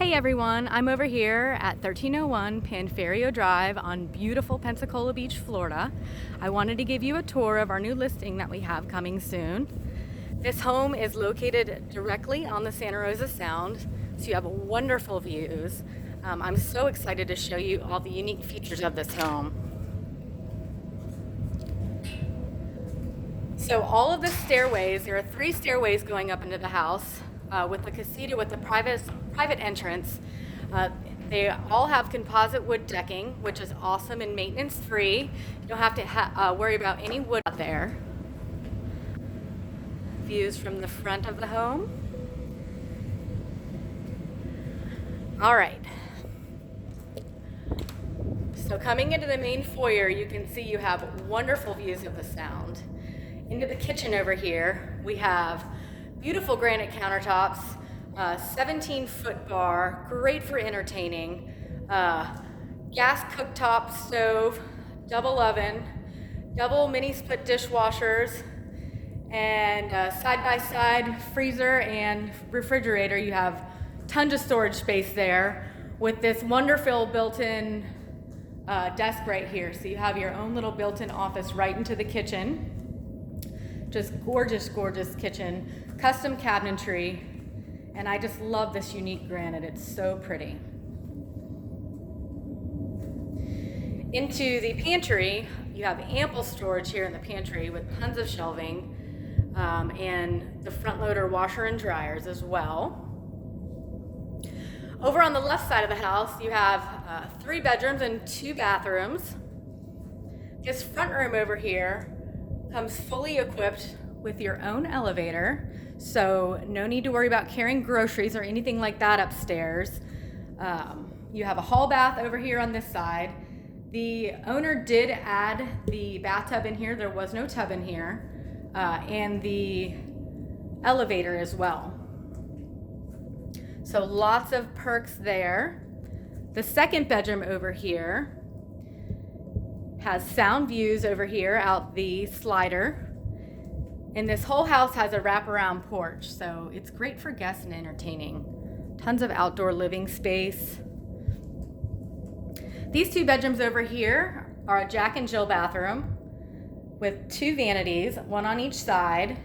Hey everyone, I'm over here at 1301 Panferio Drive on beautiful Pensacola Beach, Florida. I wanted to give you a tour of our new listing that we have coming soon. This home is located directly on the Santa Rosa Sound, so you have wonderful views. I'm so excited to show you all the unique features of this home. So all of the stairways, there are 3 stairways going up into the house with the Casita with the private entrance. They all have composite wood decking, which is awesome and maintenance free. You don't have to worry about any wood out there. Views from the front of the home. All right. So coming into the main foyer, you can see you have wonderful views of the Sound. Into the kitchen over here, we have beautiful granite countertops, 17-foot bar, great for entertaining, gas cooktop stove, double oven, double mini split dishwashers, and side-by-side freezer and refrigerator. You have tons of storage space there with this wonderful built-in desk right here. So you have your own little built-in office right into the kitchen. Just gorgeous, gorgeous kitchen, custom cabinetry, and I just love this unique granite. It's so pretty. Into the pantry, you have ample storage here in the pantry with tons of shelving and the front loader washer and dryers as well. Over on the left side of the house, you have 3 bedrooms and 2 bathrooms. This front room over here comes fully equipped with your own elevator, so no need to worry about carrying groceries or anything like that upstairs. You have a hall bath over here on this side. The owner did add the bathtub in here. There was no tub in here, and the elevator as well. So lots of perks there. The second bedroom over here has sound views over here out the slider. And this whole house has a wraparound porch, so it's great for guests and entertaining. Tons of outdoor living space. These 2 bedrooms over here are a Jack and Jill bathroom with 2 vanities, one on each side.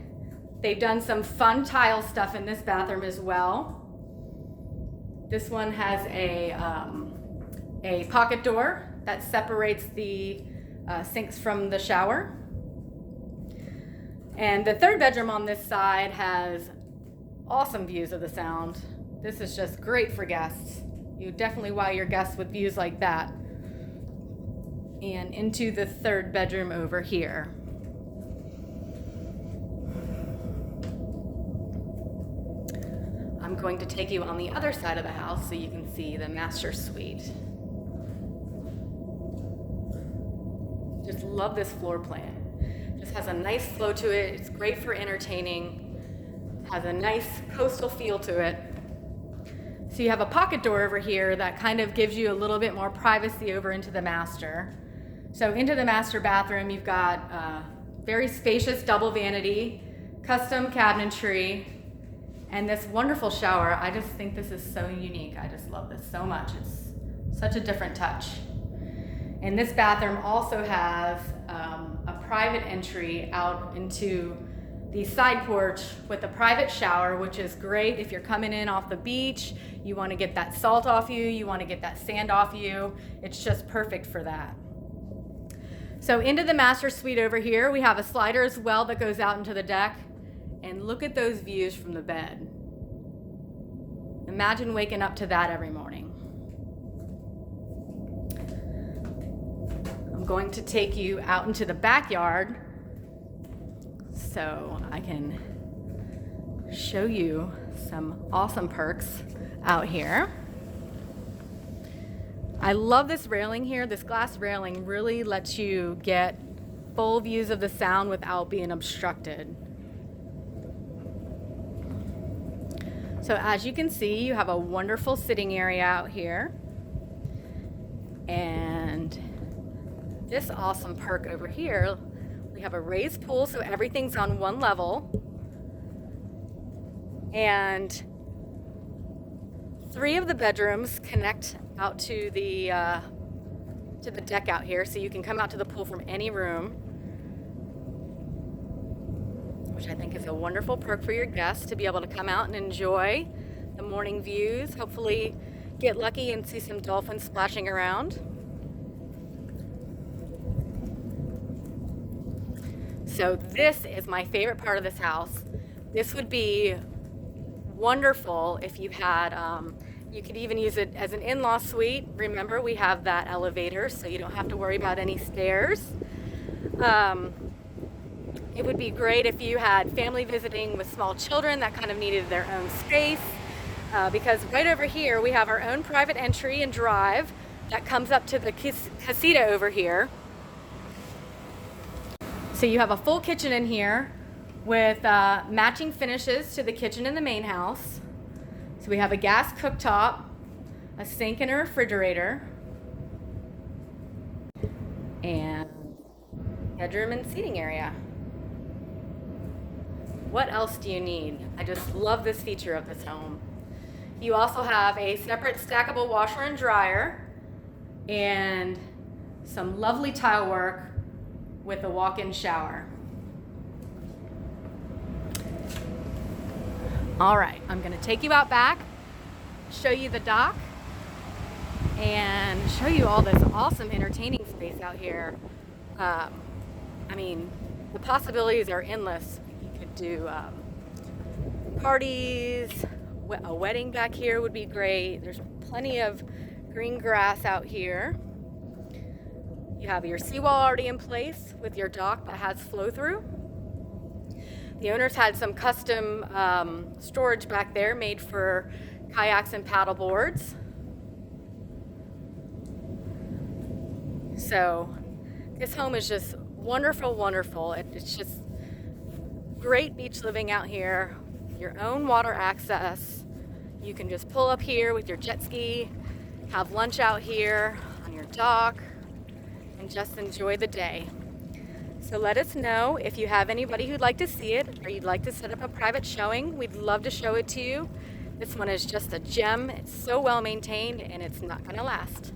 They've done some fun tile stuff in this bathroom as well. This one has a pocket door that separates the sinks from the shower. And the 3rd bedroom on this side has awesome views of the Sound. This is just great for guests. You definitely wow your guests with views like that. And into the 3rd bedroom over here. I'm going to take you on the other side of the house so you can see the master suite. Just love this floor plan. Just has a nice flow to it. It's great for entertaining. Has a nice coastal feel to it. So you have a pocket door over here that kind of gives you a little bit more privacy over into the master. So into the master bathroom, you've got very spacious double vanity, custom cabinetry, and this wonderful shower. I just think this is so unique. I just love this so much. It's such a different touch. And this bathroom also has a private entry out into the side porch with a private shower, which is great if you're coming in off the beach, you want to get that salt off you, you want to get that sand off you. It's just perfect for that. So into the master suite over here, we have a slider as well that goes out into the deck. And look at those views from the bed. Imagine waking up to that every morning. I'm going to take you out into the backyard so I can show you some awesome perks out here. I love this railing here. This glass railing really lets you get full views of the Sound without being obstructed. So as you can see, you have a wonderful sitting area out here. And this awesome perk over here, we have a raised pool, so everything's on one level. And 3 of the bedrooms connect out to the deck out here, so you can come out to the pool from any room, which I think is a wonderful perk for your guests to be able to come out and enjoy the morning views. Hopefully get lucky and see some dolphins splashing around. So this is my favorite part of this house. This would be wonderful if you had, you could even use it as an in-law suite. Remember, we have that elevator, so you don't have to worry about any stairs. It would be great if you had family visiting with small children that kind of needed their own space, because right over here we have our own private entry and drive that comes up to the Casita over here. So you have a full kitchen in here with matching finishes to the kitchen in the main house. So we have a gas cooktop, a sink and a refrigerator, and bedroom and seating area. What else do you need? I just love this feature of this home. You also have a separate stackable washer and dryer and some lovely tile work with a walk-in shower. All right, I'm gonna take you out back, show you the dock, and show you all this awesome entertaining space out here. I mean, the possibilities are endless. You could do parties, a wedding back here would be great. There's plenty of green grass out here. You have your seawall already in place with your dock that has flow through. The owners had some custom storage back there made for kayaks and paddle boards. So this home is just wonderful, wonderful. It's just great beach living out here. Your own water access. You can just pull up here with your jet ski, have lunch out here on your dock, and just enjoy the day. So let us know if you have anybody who'd like to see it or you'd like to set up a private showing. We'd love to show it to you. This one is just a gem. It's so well maintained and it's not gonna last.